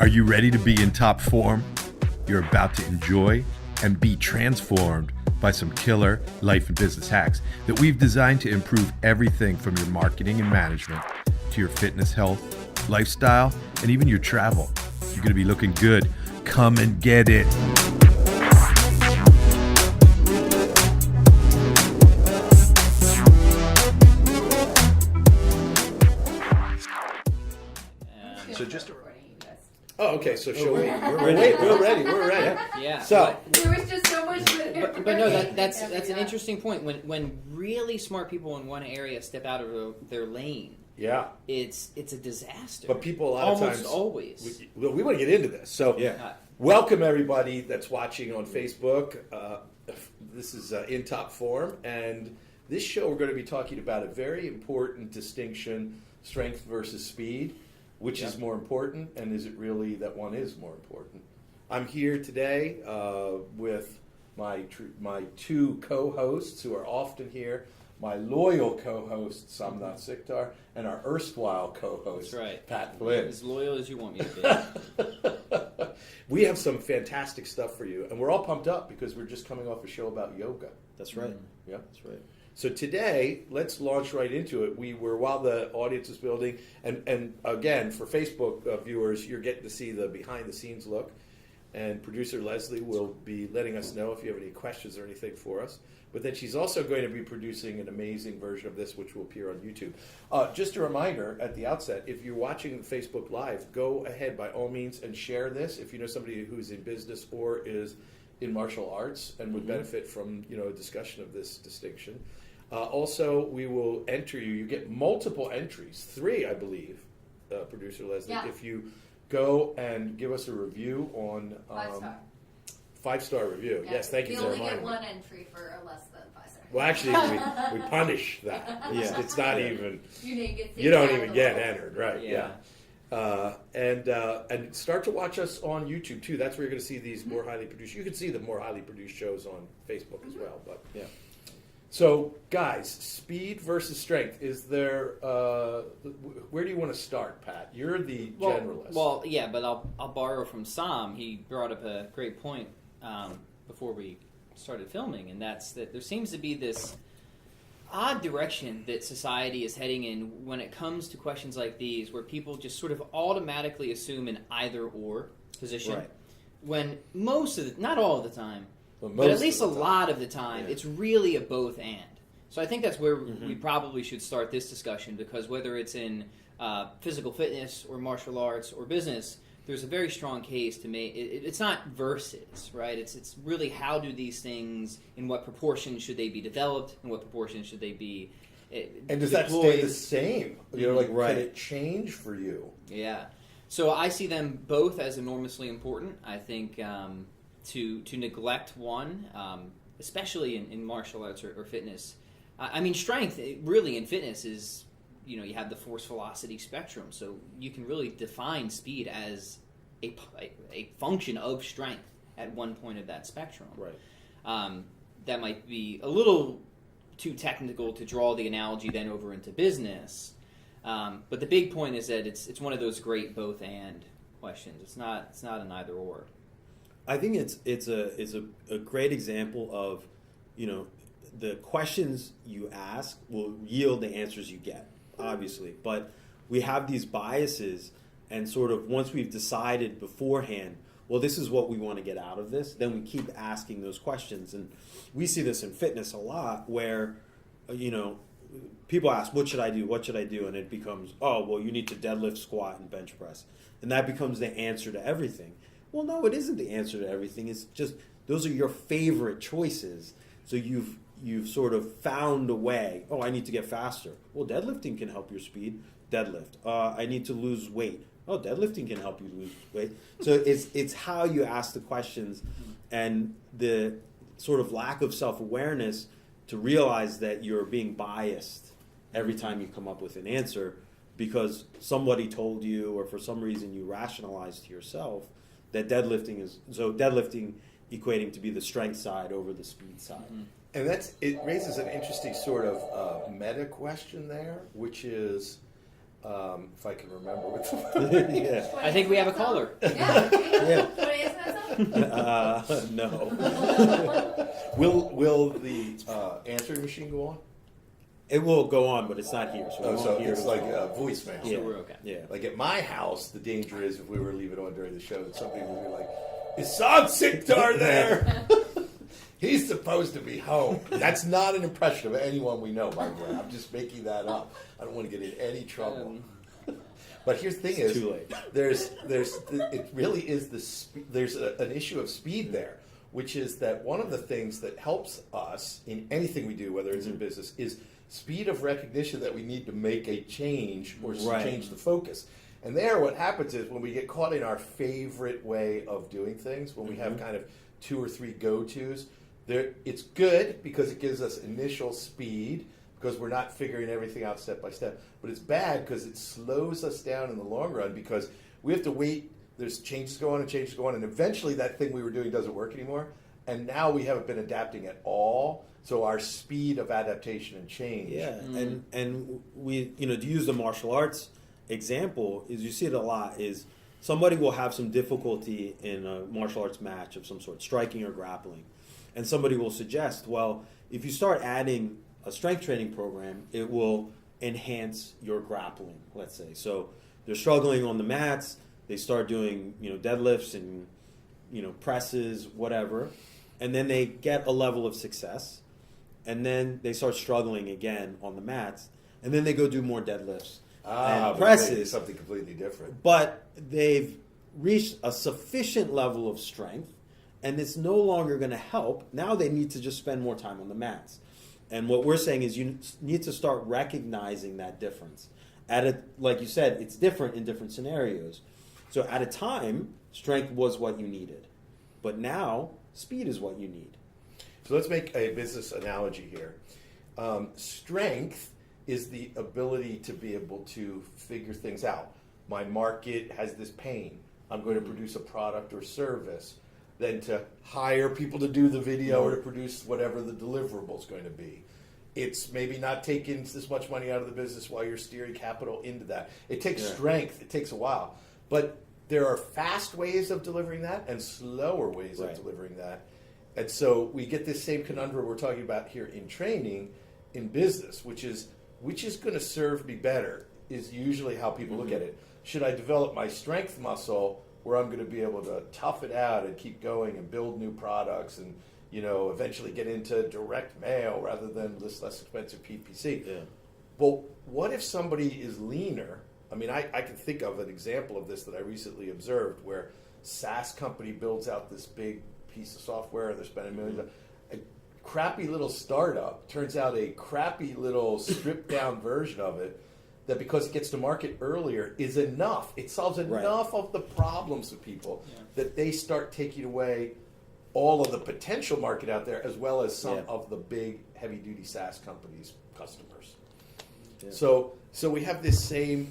Are you ready to be in top form? You're about to enjoy and be transformed by some killer life and business hacks that we've designed to improve everything from your marketing and management to your fitness, health, lifestyle, and even your travel. You're going to be looking good. Come and get it. So just okay. So shall we? We're ready. Yeah. So There was just so much. But no, that's an interesting point. When really smart people in one area step out of their lane, yeah, it's a disaster. but people a lot of times always. we want to get into this. So welcome everybody that's watching on Facebook. This is In Top Form, and this show we're going to be talking about a very important distinction: strength versus speed. Which is more important, and is it really that one is more important? I'm here today with my two co-hosts who are often here, my loyal co-host Samnath Sikdar, and our erstwhile co-host Pat Flynn. As loyal as you want me to be. We have some fantastic stuff for you, and we're all pumped up because we're just coming off a show about yoga. That's right. Yeah, that's right. So today, let's launch right into it. We were, while the audience is building, and again, for Facebook viewers, you're getting to see the behind-the-scenes look. And producer Leslie will be letting us know if you have any questions or anything for us. But then she's also going to be producing an amazing version of this, which will appear on YouTube. Just a reminder at the outset, if you're watching Facebook Live, go ahead by all means and share this. If you know somebody who's in business or is in martial arts and would benefit from a discussion of this distinction. Also, we will enter you. You get multiple entries, 3, I believe, Producer Leslie, if you go and give us a review on 5-star. 5-star review. Yeah. Yes, thank you for reminding me. reminding You me. only get 1 entry for a less than 5-star. Well, actually, we punish that. It's not even. You don't even get entered, right? Yeah. And start to watch us on YouTube too. That's where you're going to see these more highly produced. You can see the more highly produced shows on Facebook as well. But So, guys, speed versus strength. Is there? Where do you want to start, Pat? You're the generalist. Well, yeah, but I'll borrow from Sam. He brought up a great point before we started filming, and that's that there seems to be this odd direction that society is heading in when it comes to questions like these, where people just sort of automatically assume an either-or position, when most of the, not all of the time, but at least a lot of the time, it's really a both and. So I think that's where we probably should start this discussion, because whether it's in physical fitness or martial arts or business, there's a very strong case to make. It's not versus, right? It's really how do these things, in what proportion should they be developed, in what proportion should they be and does that stay the same? Can it change for you? Yeah. So I see them both as enormously important. I think to neglect one, especially in martial arts or fitness, I mean, strength really in fitness is, you have the force velocity spectrum, so you can really define speed as a function of strength at one point of that spectrum. Right. That might be a little too technical to draw the analogy then over into business, but the big point is that it's one of those great both and questions. It's not an either or. I think it's a great example of, the questions you ask will yield the answers you get, obviously. But we have these biases, and sort of once we've decided beforehand, well, this is what we want to get out of this, then we keep asking those questions. And we see this in fitness a lot where, people ask, what should I do? What should I do? And it becomes, oh, well, you need to deadlift, squat, and bench press. And that becomes the answer to everything. Well, no, it isn't the answer to everything. It's just those are your favorite choices. So you've sort of found a way. Oh, I need to get faster. Well, deadlifting can help your speed. Deadlift. I need to lose weight. Oh, deadlifting can help you lose weight. So it's how you ask the questions, and the sort of lack of self-awareness to realize that you're being biased every time you come up with an answer because somebody told you, or for some reason you rationalized to yourself that deadlifting equating to be the strength side over the speed side. And it raises an interesting sort of meta question there, which is if I can remember what the Yeah. I think we have a caller. Yeah. Yeah. Want to answer that song? No. will the answering machine go on? It will go on, but it's not here. So, we Oh, won't so hear it's the like call. voicemail. Yeah. we're okay. Yeah. Like at my house, the danger is if we were to leave it on during the show, that somebody would be like, "Is Sam Sikdar there? He's supposed to be home." That's not an impression of anyone we know, by the way. I'm just making that up. I don't want to get in any trouble. But here's the thing: It's is too late. it really is there's an issue of speed there, which is that one of the things that helps us in anything we do, whether it's in business, is speed of recognition that we need to make a change or Right. change the focus. And there, what happens is when we get caught in our favorite way of doing things, when we have kind of 2 or 3 go-tos, it's good because it gives us initial speed because we're not figuring everything out step by step. But it's bad because it slows us down in the long run because we have to wait. There's changes go on and changes go on, and eventually that thing we were doing doesn't work anymore. And now we haven't been adapting at all. So our speed of adaptation and change. Yeah, and we, to use the martial arts example, is you see it a lot, is somebody will have some difficulty in a martial arts match of some sort, striking or grappling. And somebody will suggest, well, if you start adding a strength training program, it will enhance your grappling, let's say. So they're struggling on the mats, they start doing, deadlifts and, presses, whatever, and then they get a level of success. And then they start struggling again on the mats, and then they go do more deadlifts and but presses. maybe something completely different. But they've reached a sufficient level of strength, and it's no longer going to help. Now they need to just spend more time on the mats. And what we're saying is you need to start recognizing that difference. Like you said, it's different in different scenarios. So at a time, strength was what you needed. But now, speed is what you need. So let's make a business analogy here. Strength is the ability to be able to figure things out. My market has this pain. I'm going to produce a product or service. Then to hire people to do the video or to produce whatever the deliverable is going to be. It's maybe not taking this much money out of the business while you're steering capital into that. It takes strength. It takes a while. But there are fast ways of delivering that and slower ways of delivering that. And so we get this same conundrum we're talking about here in training, in business, which is going to serve me better, is usually how people look at it. Should I develop my strength muscle where I'm going to be able to tough it out and keep going and build new products and eventually get into direct mail rather than this less expensive PPC? Yeah. Well, what if somebody is leaner? I mean, I can think of an example of this that I recently observed where SaaS company builds out this big piece of software and they're spending millions. A crappy little startup turns out a crappy little stripped down version of it that, because it gets to market earlier, is enough. It solves enough of the problems of people that they start taking away all of the potential market out there, as well as some of the big heavy duty SaaS companies' customers. Yeah. So we have this same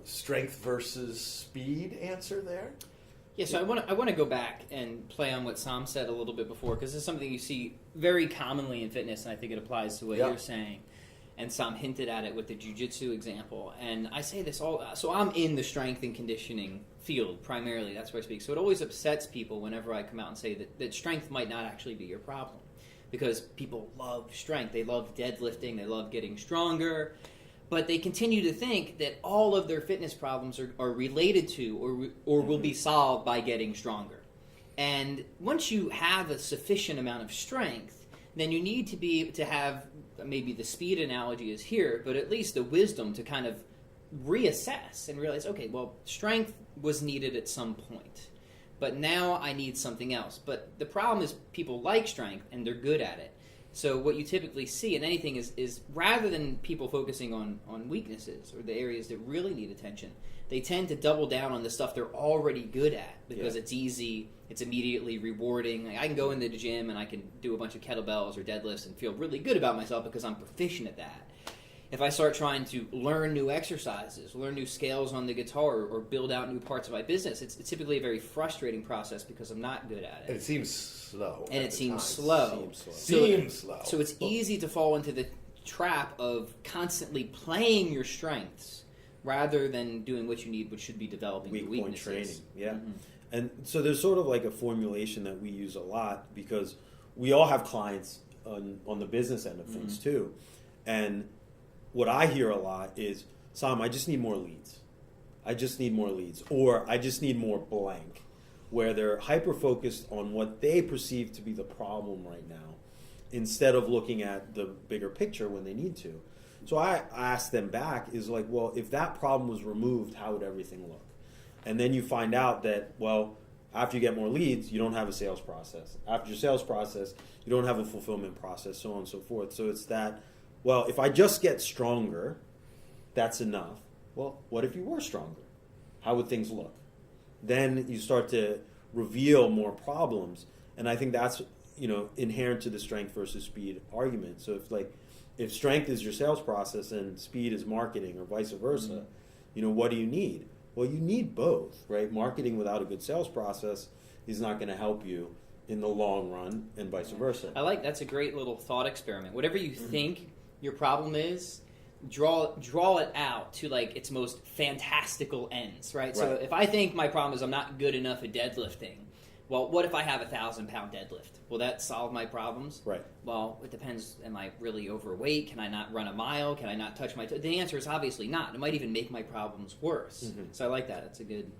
strength versus speed answer there. Yeah, so I want to go back and play on what Sam said a little bit before, because this is something you see very commonly in fitness, and I think it applies to what you're saying. And Sam hinted at it with the jiu-jitsu example. And I say this so I'm in the strength and conditioning field primarily. That's where I speak. So it always upsets people whenever I come out and say that strength might not actually be your problem, because people love strength. They love deadlifting. They love getting stronger. But they continue to think that all of their fitness problems are related to or will be solved by getting stronger. And once you have a sufficient amount of strength, then you need to have, maybe the speed analogy is here, but at least the wisdom to kind of reassess and realize, okay, well, strength was needed at some point, but now I need something else. But the problem is people like strength and they're good at it. So what you typically see in anything is rather than people focusing on weaknesses or the areas that really need attention, they tend to double down on the stuff they're already good at because it's easy, it's immediately rewarding. Like, I can go into the gym and I can do a bunch of kettlebells or deadlifts and feel really good about myself because I'm proficient at that. If I start trying to learn new exercises, learn new scales on the guitar, or build out new parts of my business, it's typically a very frustrating process because I'm not good at it. And it seems slow. And at it the seems time. slow. Seems slow. So it's easy to fall into the trap of constantly playing your strengths rather than doing what you need, which should be developing your weak point weaknesses. training. Yeah. Mhm. And so there's sort of like a formulation that we use a lot because we all have clients on the business end of things too. And what I hear a lot is, Sam, I just need more leads. I just need more leads. Or I just need more blank, where they're hyper-focused on what they perceive to be the problem right now instead of looking at the bigger picture when they need to. So I ask them back is like, well, if that problem was removed, how would everything look? And then you find out that, well, after you get more leads, you don't have a sales process. After your sales process, you don't have a fulfillment process, so on and so forth. So it's that, well, if I just get stronger, that's enough. Well, what if you were stronger? How would things look? Then you start to reveal more problems. And I think that's, inherent to the strength versus speed argument. So if strength is your sales process and speed is marketing or vice versa, what do you need? Well, you need both, right? Marketing without a good sales process is not going to help you in the long run, and vice versa. That's a great little thought experiment. Whatever you think your problem is, draw it out to like its most fantastical ends, right? So if I think my problem is I'm not good enough at deadlifting, well, what if I have a 1,000-pound deadlift? Will that solve my problems? Right. Well, it depends. Am I really overweight? Can I not run a mile? Can I not touch my toes? The answer is obviously not. It might even make my problems worse. So I like that. It's a good...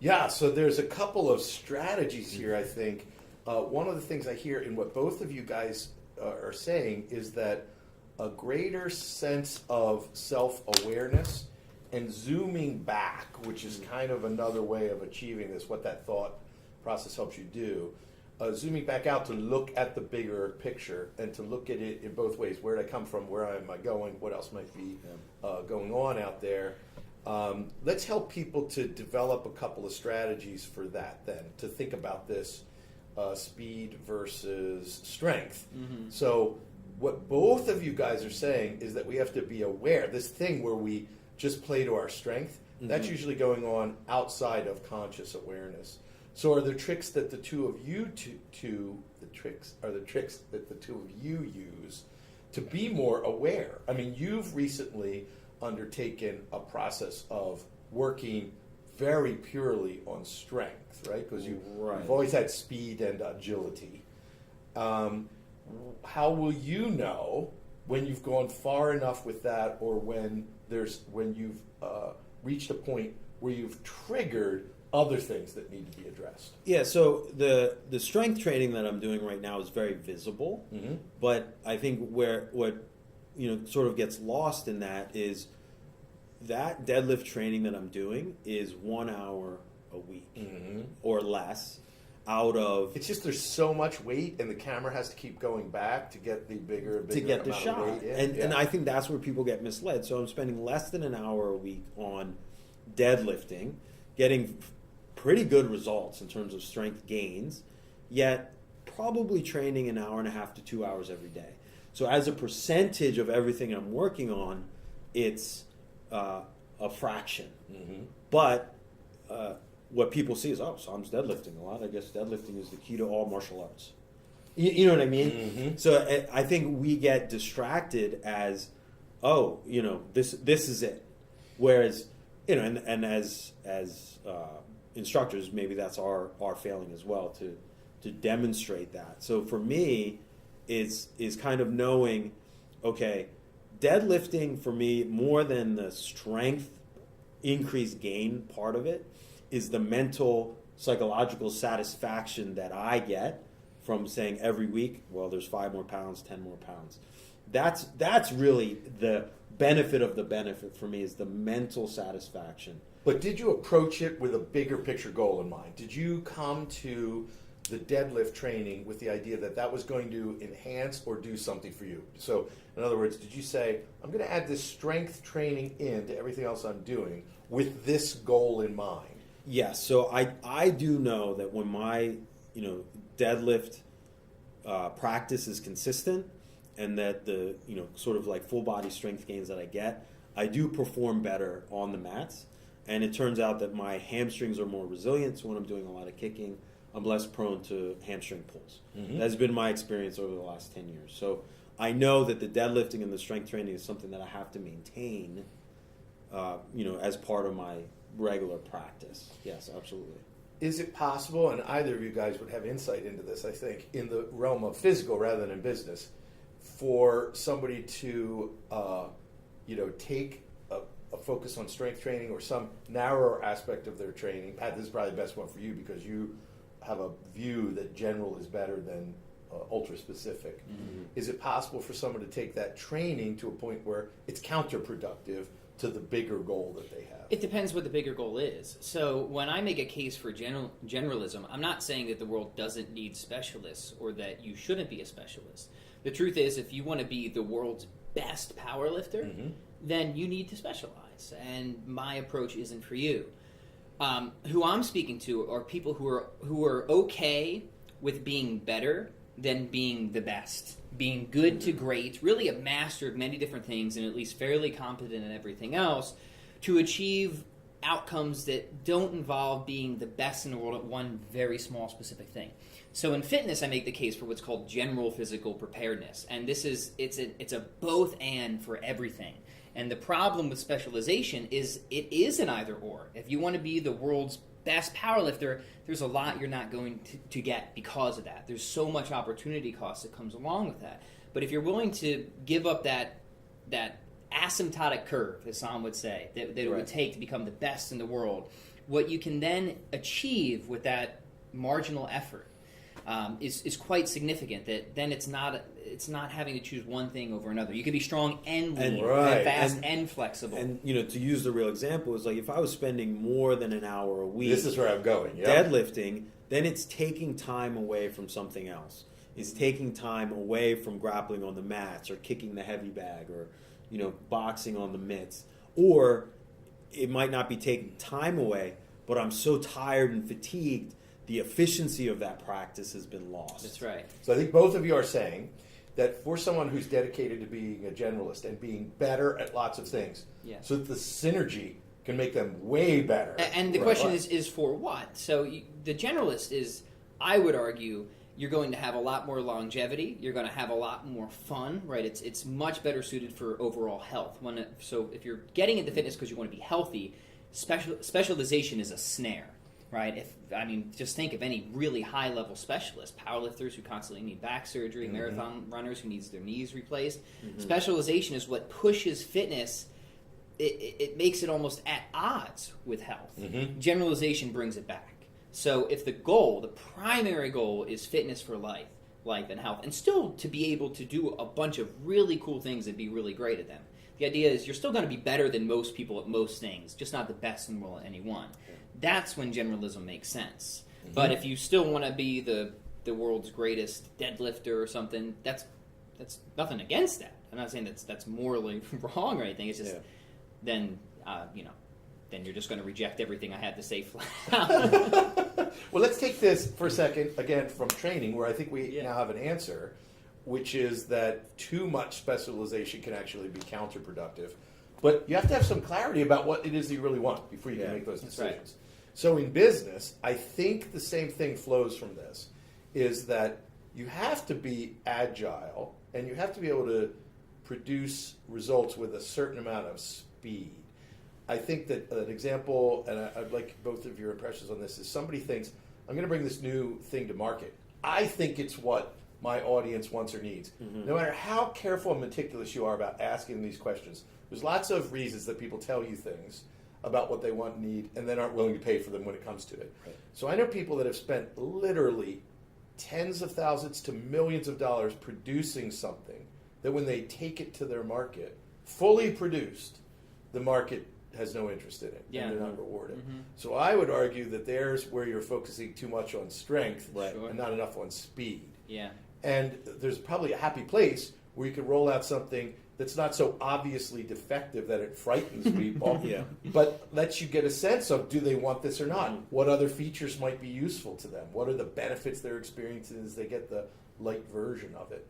Yeah, so there's a couple of strategies here, I think. One of the things I hear in what both of you guys are saying is that a greater sense of self-awareness and zooming back, which is kind of another way of achieving this, what that thought process helps you do. Zooming back out to look at the bigger picture and to look at it in both ways. Where did I come from? Where am I going? What else might be going on out there? Let's help people to develop a couple of strategies for that then, to think about this speed versus strength. So what both of you guys are saying is that we have to be aware. This thing where we just play to our strength, that's usually going on outside of conscious awareness. So are there tricks that the two of you tricks that the two of you use to be more aware? I mean, you've recently undertaken a process of working very purely on strength, right? Because you've always had speed and agility. How will you know when you've gone far enough with that, or when you've reached a point where you've triggered other things that need to be addressed? Yeah, so the strength training that I'm doing right now is very visible, but I think what sort of gets lost in that is that deadlift training that I'm doing is 1 hour a week or less out of... It's just there's so much weight and the camera has to keep going back to get the bigger to get the amount shot. of weight in. And I think that's where people get misled. So I'm spending less than an hour a week on deadlifting, getting pretty good results in terms of strength gains, yet probably training an hour and a half to 2 hours every day. So as a percentage of everything I'm working on, it's a fraction. But what people see is, Sam's deadlifting a lot. I guess deadlifting is the key to all martial arts. You know what I mean? So I think we get distracted as, this is it. Whereas, and as instructors, maybe that's our failing as well, to demonstrate that. So for me, is kind of knowing, okay, deadlifting for me, more than the strength increased gain part of it, is the mental, psychological satisfaction that I get from saying every week, well, there's 5 more pounds, 10 more pounds. That's really the benefit of the benefit for me, is the mental satisfaction. But did you approach it with a bigger picture goal in mind? Did you come to the deadlift training with the idea that that was going to enhance or do something for you? So, in other words, did you say, I'm going to add this strength training into everything else I'm doing with this goal in mind? Yes. So I do know that when my deadlift practice is consistent, and that the sort of like full body strength gains that I get, I do perform better on the mats. And it turns out that my hamstrings are more resilient, so when I'm doing a lot of kicking, I'm less prone to hamstring pulls. That's been my experience over the last 10 years. So I know that the deadlifting and the strength training is something that I have to maintain, as part of my regular practice. Yes, absolutely. Is it possible, and either of you guys would have insight into this, I think, in the realm of physical rather than in business, for somebody to, take a focus on strength training or some narrower aspect of their training? Pat, this is probably the best one for you because you have a view that general is better than ultra specific. Mm-hmm. Is it possible for someone to take that training to a point where it's counterproductive to the bigger goal that they have? It depends what the bigger goal is. So when I make a case for generalism, I'm not saying that the world doesn't need specialists or that you shouldn't be a specialist. The truth is, if you want to be the world's best powerlifter, then you need to specialize. And my approach isn't for you. Who I'm speaking to are people who are okay with being better than being the best, being good to great, really a master of many different things, and at least fairly competent in everything else, to achieve outcomes that don't involve being the best in the world at one very small specific thing. So in fitness, I make the case for what's called general physical preparedness, and it's a both and for everything. And the problem with specialization is it is an either or. If you want to be the world's best powerlifter, there's a lot you're not going to get because of that. There's so much opportunity cost that comes along with that. But if you're willing to give up that asymptotic curve, as Sam would say, that it would take to become the best in the world, what you can then achieve with that marginal effort is quite significant. That then it's not having to choose one thing over another. You can be strong and lean, and fast and flexible. And to use the real example is like if I was spending more than an hour a week, This is where I'm going. Yep. deadlifting, then it's taking time away from something else. It's taking time away from grappling on the mats or kicking the heavy bag or boxing on the mitts. Or it might not be taking time away, but I'm so tired and fatigued, the efficiency of that practice has been lost. That's right. So I think both of you are saying that for someone who's dedicated to being a generalist and being better at lots of things, so that the synergy can make them way better. And the question is for what? So the generalist is, I would argue, you're going to have a lot more longevity. You're going to have a lot more fun, right? It's much better suited for overall health. So if you're getting into fitness because you want to be healthy, specialization is a snare, right? Just think of any really high-level specialist, powerlifters who constantly need back surgery, marathon runners who needs their knees replaced. Specialization is what pushes fitness. It makes it almost at odds with health. Generalization brings it back. So if the primary goal is fitness for life and health, and still to be able to do a bunch of really cool things and be really great at them, the idea is you're still going to be better than most people at most things, just not the best in the world at any one. That's when generalism makes sense. But if you still want to be the world's greatest deadlifter or something, that's nothing against that. I'm not saying that's morally wrong or anything. It's just then you're just going to reject everything I had to say flat out. Well, let's take this for a second, again, from training, where I think we now have an answer, which is that too much specialization can actually be counterproductive. But you have to have some clarity about what it is that you really want before you can make those decisions. Right. So in business, I think the same thing flows from this, is that you have to be agile and you have to be able to produce results with a certain amount of speed. I think that an example, and I'd like both of your impressions on this, is somebody thinks, I'm going to bring this new thing to market. I think it's what my audience wants or needs. No matter how careful and meticulous you are about asking these questions, there's lots of reasons that people tell you things about what they want and need and then aren't willing to pay for them when it comes to it. Right. So I know people that have spent literally tens of thousands to millions of dollars producing something that when they take it to their market, fully produced, the market has no interest in it, and they're not rewarded. So I would argue that there's where you're focusing too much on strength and not enough on speed. Yeah. And there's probably a happy place where you can roll out something that's not so obviously defective that it frightens people, but lets you get a sense of, do they want this or not? What other features might be useful to them? What are the benefits they're experiencing as they get the light version of it?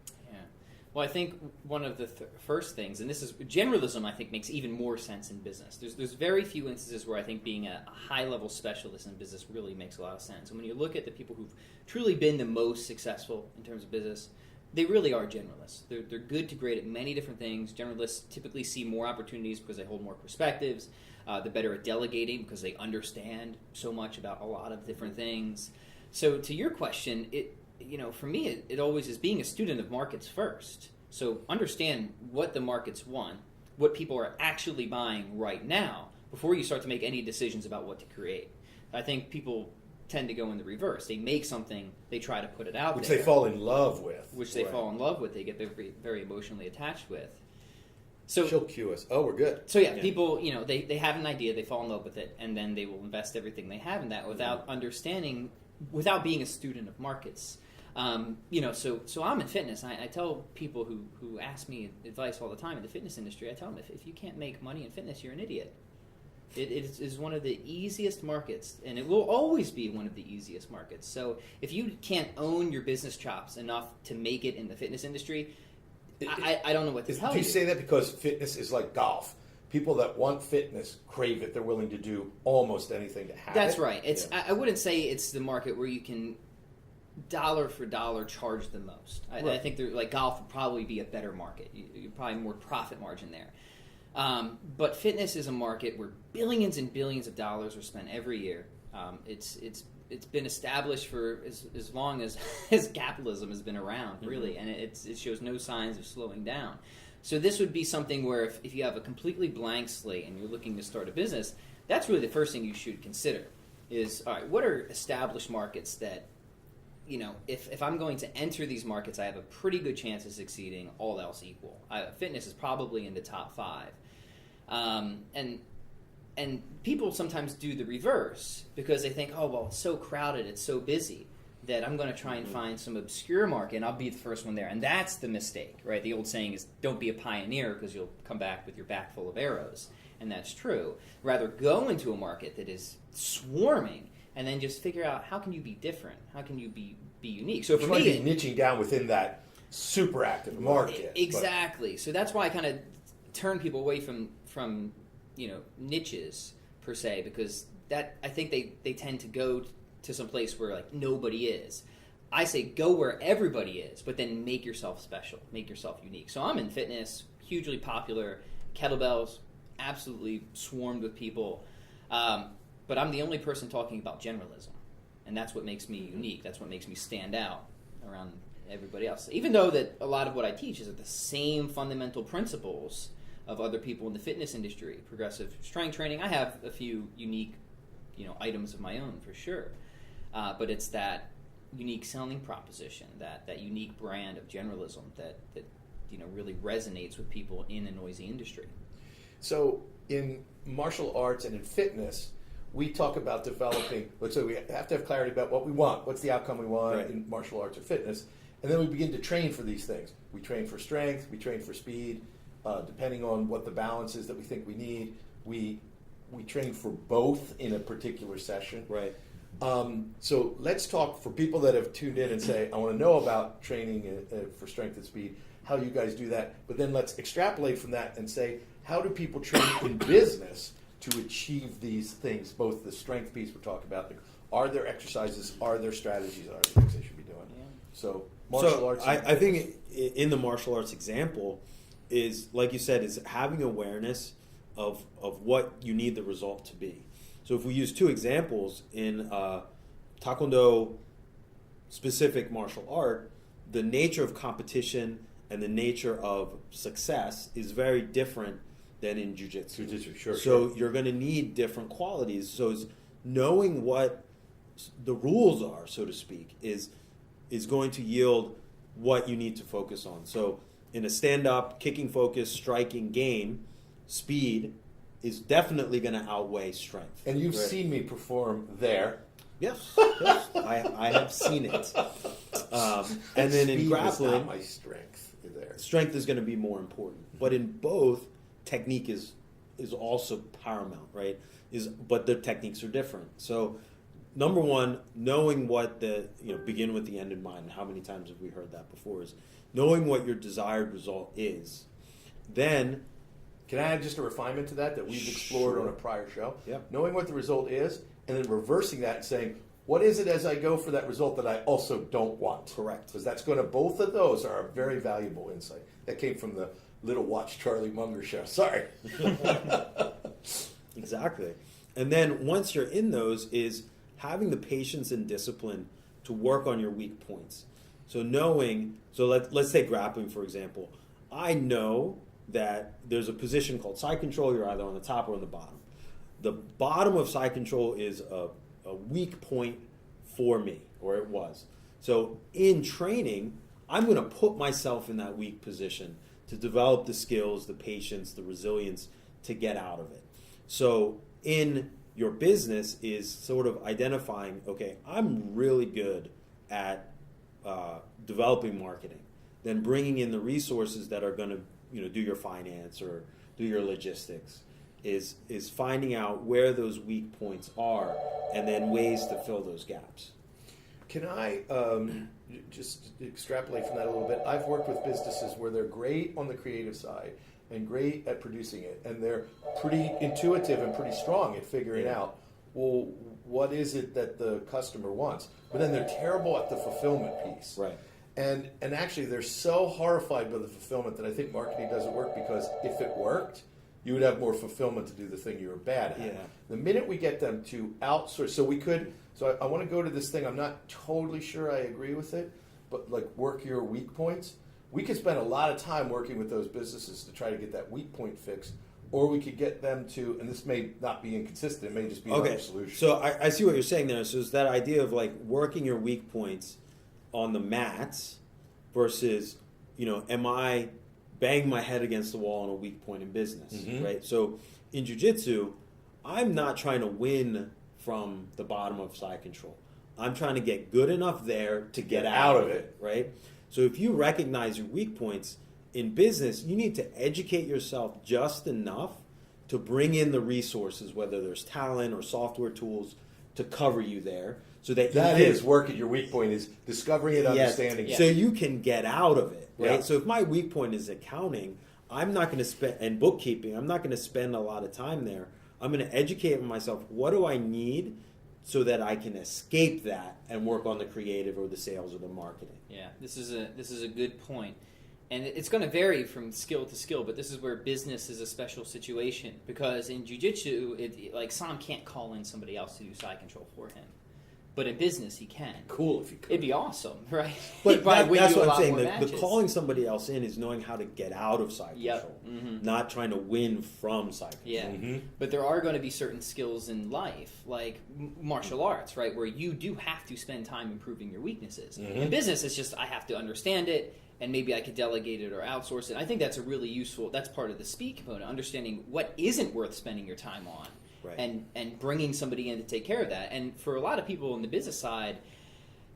Well, I think one of the first things, and this is generalism, I think makes even more sense in business. There's very few instances where I think being a high-level specialist in business really makes a lot of sense. And when you look at the people who've truly been the most successful in terms of business, they really are generalists. They're good to great at many different things. Generalists typically see more opportunities because they hold more perspectives. They're better at delegating because they understand so much about a lot of different things. So to your question, for me, it always is being a student of markets first. So understand what the markets want, what people are actually buying right now, before you start to make any decisions about what to create. I think people tend to go in the reverse. They make something, they try to put it out Which there. they fall in love with. Which they fall in love with, they get very, very emotionally attached with. So she'll cue us. Oh, we're good. So yeah, people, they have an idea, they fall in love with it, and then they will invest everything they have in that without understanding, without being a student of markets. So I'm in fitness. I tell people who ask me advice all the time in the fitness industry, I tell them, if you can't make money in fitness, you're an idiot. It is one of the easiest markets, and it will always be one of the easiest markets. So if you can't own your business chops enough to make it in the fitness industry, I don't know what to tell you. Do you say that because fitness is like golf? People that want fitness crave it. They're willing to do almost anything to have it. That's right. I wouldn't say it's the market where you can dollar for dollar charge the most. I think like golf would probably be a better market. You probably more profit margin there. But fitness is a market where billions and billions of dollars are spent every year. It's been established for as long as capitalism has been around, really, and it shows no signs of slowing down. So this would be something where if you have a completely blank slate and you're looking to start a business, that's really the first thing you should consider is, all right, what are established markets that, if I'm going to enter these markets, I have a pretty good chance of succeeding, all else equal. Fitness is probably in the top 5. And people sometimes do the reverse because they think, oh, well, it's so crowded, it's so busy, that I'm going to try and find some obscure market and I'll be the first one there. And that's the mistake, right? The old saying is, don't be a pioneer because you'll come back with your back full of arrows. And that's true. Rather, go into a market that is swarming and then just figure out how can you be different? How can you be unique? So for me, niching down within that super active market. Exactly. So that's why I kind of turn people away from niches per se, because that I think they tend to go to some place where like nobody is. I say go where everybody is, but then make yourself special, make yourself unique. So I'm in fitness, hugely popular, kettlebells, absolutely swarmed with people, but I'm the only person talking about generalism, and that's what makes me unique. That's what makes me stand out around everybody else. Even though that a lot of what I teach is the same fundamental principles of other people in the fitness industry, progressive strength training. I have a few unique, items of my own for sure, but it's that unique selling proposition, that unique brand of generalism that really resonates with people in a noisy industry. So in martial arts and in fitness, we talk about developing. Let's say we have to have clarity about what we want. What's the outcome we want in martial arts or fitness, and then we begin to train for these things. We train for strength. We train for speed. Depending on what the balance is that we think we need, we train for both in a particular session. Right. So let's talk for people that have tuned in and say, I want to know about training for strength and speed, how you guys do that. But then let's extrapolate from that and say, how do people train in business to achieve these things, both the strength piece we're talking about, are there exercises, are there strategies, are there things they should be doing? Yeah. So martial arts. I think in the martial arts example is, like you said, is having awareness of what you need the result to be. So if we use 2 examples in Taekwondo specific martial art, the nature of competition and the nature of success is very different than in jiu-jitsu. So you're going to need different qualities. So it's knowing what the rules are, so to speak, is going to yield what you need to focus on. So in a stand-up, kicking focus, striking game, speed is definitely going to outweigh strength. And you've seen me perform there. Yes, I have seen it. And then in Speed grappling, is not my strength there. Strength is going to be more important. But in both, technique is also paramount, right? But the techniques are different. So number one, knowing what begin with the end in mind. How many times have we heard that before? Is knowing what your desired result is. Then, can I add just a refinement to that we've explored on a prior show? Yeah. Knowing what the result is, and then reversing that and saying, what is it as I go for that result that I also don't want? Correct. Because that's going to, both of those are a very valuable insight. That came from the Little Watch Charlie Munger show. Sorry. Exactly. And then once you're in those is having the patience and discipline to work on your weak points. So knowing, so let's take grappling for example. I know that there's a position called side control. You're either on the top or on the bottom. The bottom of side control is a weak point for me, or it was. So in training, I'm going to put myself in that weak position to develop the skills, the patience, the resilience to get out of it. So in your business is sort of identifying, okay, I'm really good at developing marketing, then bringing in the resources that are going to do your finance or do your logistics, is finding out where those weak points are and then ways to fill those gaps. Can I just extrapolate from that a little bit? I've worked with businesses where they're great on the creative side and great at producing it, and they're pretty intuitive and pretty strong at figuring out, well, what is it that the customer wants? But then they're terrible at the fulfillment piece. Right. And actually, they're so horrified by the fulfillment that I think marketing doesn't work, because if it worked, you would have more fulfillment to do the thing you were bad at. Yeah. The minute we get them to outsource, so I want to go to this thing, I'm not totally sure I agree with it, but like work your weak points. We could spend a lot of time working with those businesses to try to get that weak point fixed, or we could get them to, and this may not be inconsistent, it may just be another solution. So I see what you're saying there. So it's that idea of like working your weak points on the mats versus, am I bang my head against the wall on a weak point in business, right? So in jiu-jitsu, I'm not trying to win from the bottom of side control. I'm trying to get good enough there to get out of it, right? So if you recognize your weak points in business, you need to educate yourself just enough to bring in the resources, whether there's talent or software tools, to cover you there. So that is working your weak point, is discovering and understanding. So you can get out of it, right? Yeah. So if my weak point is accounting, I'm not going to spend, and bookkeeping, I'm not going to spend a lot of time there. I'm going to educate myself. What do I need so that I can escape that and work on the creative or the sales or the marketing? Yeah, this is a good point. And it's going to vary from skill to skill, but this is where business is a special situation, because in jiu-jitsu, like Sam can't call in somebody else to do side control for him. But in business, he can. Cool if you could. It'd be awesome, right? But that's what I'm saying. The Matches. calling somebody else in is knowing how to get out of side control, not trying to win from side control. Yeah, but there are going to be certain skills in life, like martial arts, right, where you do have to spend time improving your weaknesses. In business, it's just I have to understand it, and maybe I could delegate it or outsource it. I think that's a really useful, that's part of the speed component, understanding what isn't worth spending your time on. Right. And bringing somebody in to take care of that. And for a lot of people on the business side,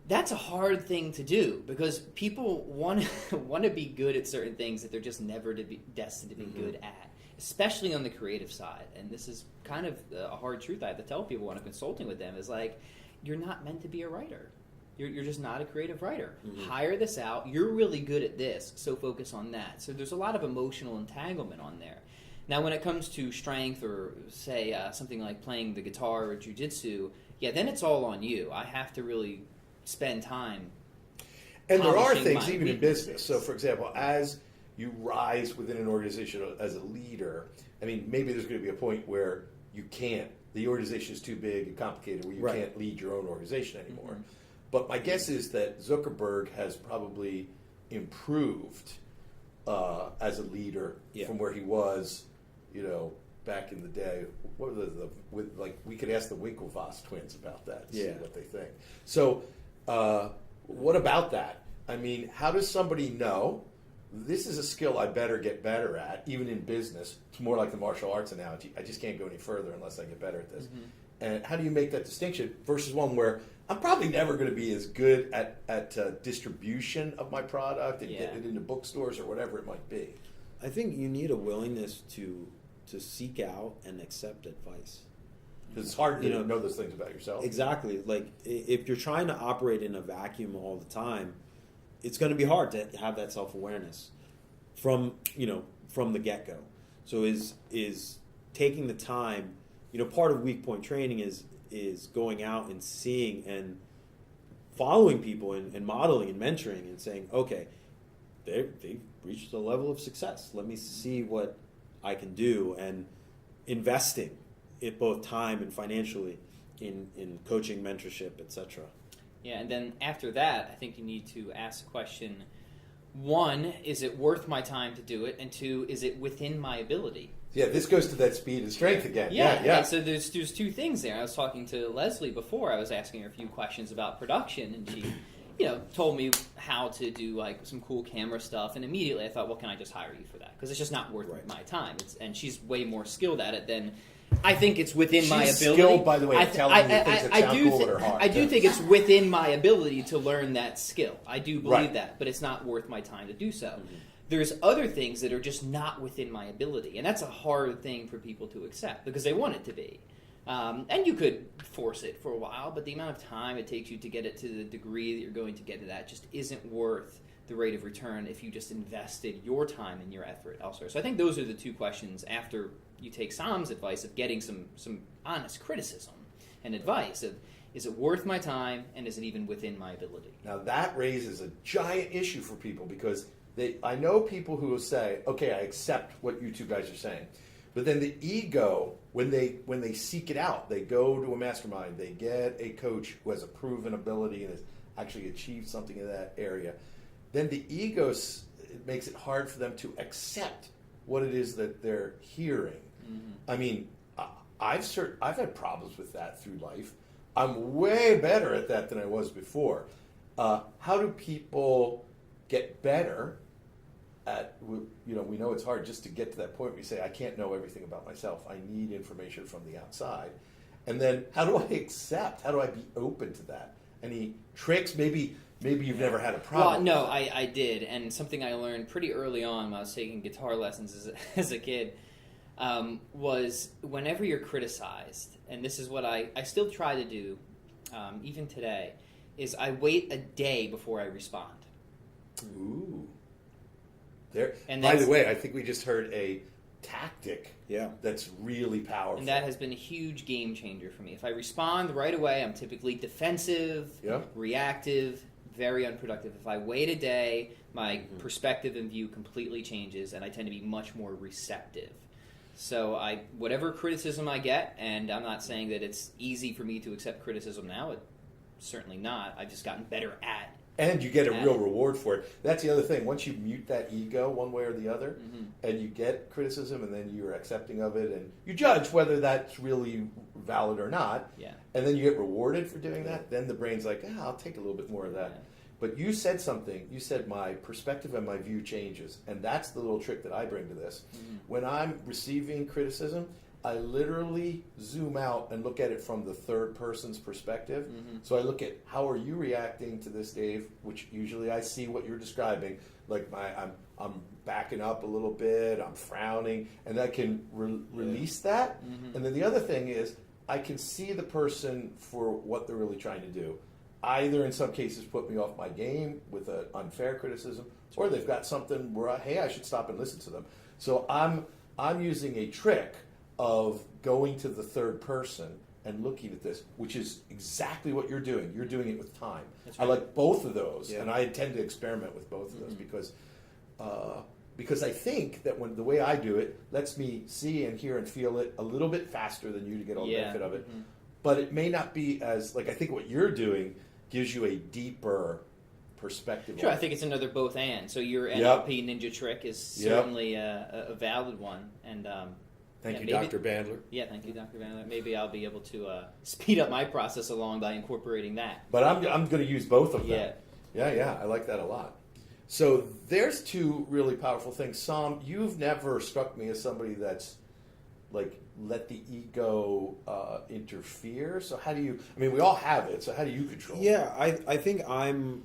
that's a hard thing to do, because people want to be good at certain things that they're just never destined to be good at, especially on the creative side. And this is kind of a hard truth I have to tell people when I'm consulting with them, is like, you're not meant to be a writer. You're just not a creative writer. Hire this out. You're really good at this, so focus on that. So there's a lot of emotional entanglement on there. Now, when it comes to strength, or say something like playing the guitar or jiu-jitsu, then it's all on you. I have to really spend time. And there are polishing things my even in weaknesses. business. So, for example, as you rise within an organization as a leader, I mean, maybe there's going to be a point where you can't. The organization is too big and complicated, where you can't lead your own organization anymore. But my guess is that Zuckerberg has probably improved as a leader from where he was, back in the day. What were we could ask the Winklevoss twins about that and see what they think. So, what about that? I mean, how does somebody know this is a skill I better get better at, even in business? It's more like the martial arts analogy. I just can't go any further unless I get better at this. And how do you make that distinction versus one where I'm probably never going to be as good at distribution of my product and getting it into bookstores or whatever it might be? I think you need a willingness to seek out and accept advice. Because it's hard to know those things about yourself. Exactly. Like, if you're trying to operate in a vacuum all the time, it's going to be hard to have that self-awareness from the get-go. So is taking the time, part of weak point training is is going out and seeing and following people and modeling and mentoring and saying, okay, they've reached a level of success. Let me see what I can do, and investing it both time and financially in coaching, mentorship, etc. Yeah, and then after that, I think you need to ask the question, one, is it worth my time to do it? And two, is it within my ability? Yeah, this goes to that speed and strength again. Yeah. And so there's two things there. I was talking to Leslie before. I was asking her a few questions about production, and she, told me how to do like some cool camera stuff. And immediately I thought, well, can I just hire you for that? Because it's just not worth my time. And she's way more skilled at it than I think it's within my ability. She's skilled, by the way, at telling you things that sound cool that are hard. I do think it's within my ability to learn that skill. I do believe that, but it's not worth my time to do so. Mm-hmm. There's other things that are just not within my ability, and that's a hard thing for people to accept because they want it to be. And you could force it for a while, but the amount of time it takes you to get it to the degree that you're going to get to that just isn't worth the rate of return if you just invested your time and your effort elsewhere. So I think those are the two questions after you take Sam's advice of getting some honest criticism and advice of, is it worth my time, and is it even within my ability? Now that raises a giant issue for people because I know people who will say, okay, I accept what you two guys are saying. But then the ego, when they seek it out, they go to a mastermind, they get a coach who has a proven ability and has actually achieved something in that area, then the ego it makes it hard for them to accept what it is that they're hearing. Mm-hmm. I mean, I've had problems with that through life. I'm way better at that than I was before. How do people get better at, we know it's hard just to get to that point where you say, I can't know everything about myself. I need information from the outside. And then how do I accept? How do I be open to that? Any tricks? Maybe you've never had a problem. Well, no, I did. And something I learned pretty early on when I was taking guitar lessons as a kid was whenever you're criticized, and this is what I still try to do even today, is I wait a day before I respond. Ooh. By the way, I think we just heard a tactic that's really powerful. And that has been a huge game changer for me. If I respond right away, I'm typically defensive, reactive, very unproductive. If I wait a day, my perspective and view completely changes, and I tend to be much more receptive. So whatever criticism I get, and I'm not saying that it's easy for me to accept criticism now, it's certainly not. I've just gotten better at and you get a real reward for it. That's the other thing. Once you mute that ego one way or the other, and you get criticism, and then you're accepting of it, and you judge whether that's really valid or not, and then you get rewarded for doing that, then the brain's like, I'll take a little bit more of that. Yeah. But you said something. You said my perspective and my view changes, and that's the little trick that I bring to this. Mm-hmm. When I'm receiving criticism, I literally zoom out and look at it from the third person's perspective. Mm-hmm. So I look at how are you reacting to this, Dave, which usually I see what you're describing. Like I'm backing up a little bit, I'm frowning, and I can release that. Mm-hmm. And then the other thing is I can see the person for what they're really trying to do. Either in some cases put me off my game with an unfair criticism, or they've got something where I should stop and listen to them. So I'm using a trick of going to the third person and looking at this, which is exactly what you're doing. You're doing it with time. Right. I like both of those, and I tend to experiment with both of those because I think that the way I do it lets me see and hear and feel it a little bit faster than you to get all the benefit of it. Mm-hmm. But it may not be as, I think what you're doing gives you a deeper perspective. Sure, I think it's another both and. So your NLP ninja trick is certainly a valid one. And Thank you, Dr. Bandler. Yeah, thank you, Dr. Bandler. Maybe I'll be able to speed up my process along by incorporating that. But I'm going to use both of them. Yeah, I like that a lot. So there's two really powerful things. Sam, you've never struck me as somebody that's let the ego interfere. So how do you, we all have it, so how do you control it? Yeah, I think I'm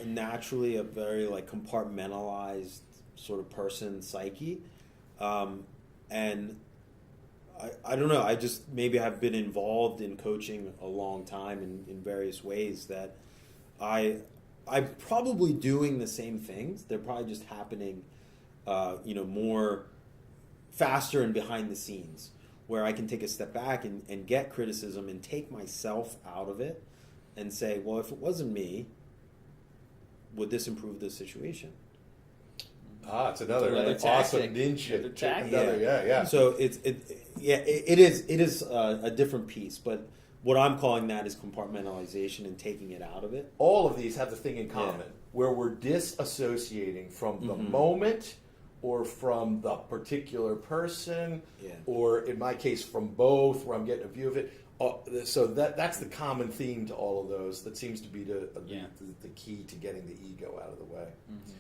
naturally a very compartmentalized sort of person, psyche. And I don't know, I just maybe have been involved in coaching a long time in various ways that I'm probably doing the same things. They're probably just happening, more faster and behind the scenes. where I can take a step back and get criticism and take myself out of it and say, well, if it wasn't me, would this improve the situation? It's another Another awesome tactic. ninja. Another tactic. Yeah. So it is a different piece, but what I'm calling that is compartmentalization and taking it out of it. All of these have the thing in common, Yeah. where we're disassociating from the Mhm. moment or from the particular person, Yeah. or in my case, from both, where I'm getting a view of it. So that's the common theme to all of those. That seems to be the key to getting the ego out of the way. Mm-hmm.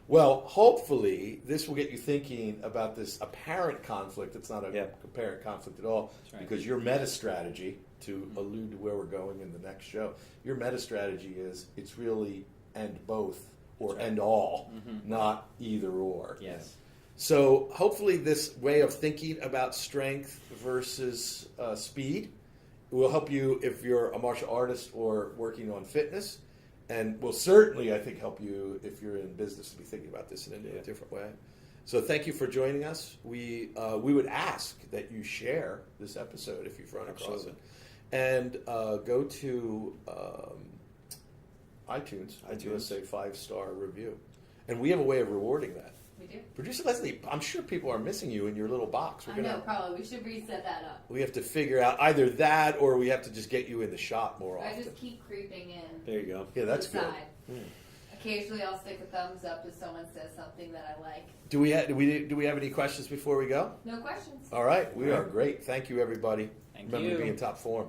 Well, hopefully, this will get you thinking about this apparent conflict. It's not a Yep. apparent conflict at all, That's right. because your meta strategy, to allude to where we're going in the next show, your meta strategy is it's really and both or That's right. and all, Mhm. not either or. Yes. So hopefully, this way of thinking about strength versus speed will help you if you're a martial artist or working on fitness, and will certainly, I think, help you if you're in business to be thinking about this in a different way. So thank you for joining us. We would ask that you share this episode if you've run across it, and go to iTunes and give us a 5-star review. And we have a way of rewarding that. We do. Producer Leslie, I'm sure people are missing you in your little box. I know, probably. We should reset that up. We have to figure out either that, or we have to just get you in the shot more I often. just keep creeping in. There you go. Yeah, that's to good. the side. Occasionally, I'll stick a thumbs up if someone says something that I like. Do we have any questions before we go? No questions. All right, we are great. Thank you, everybody. Thank Remember you. to be in top form.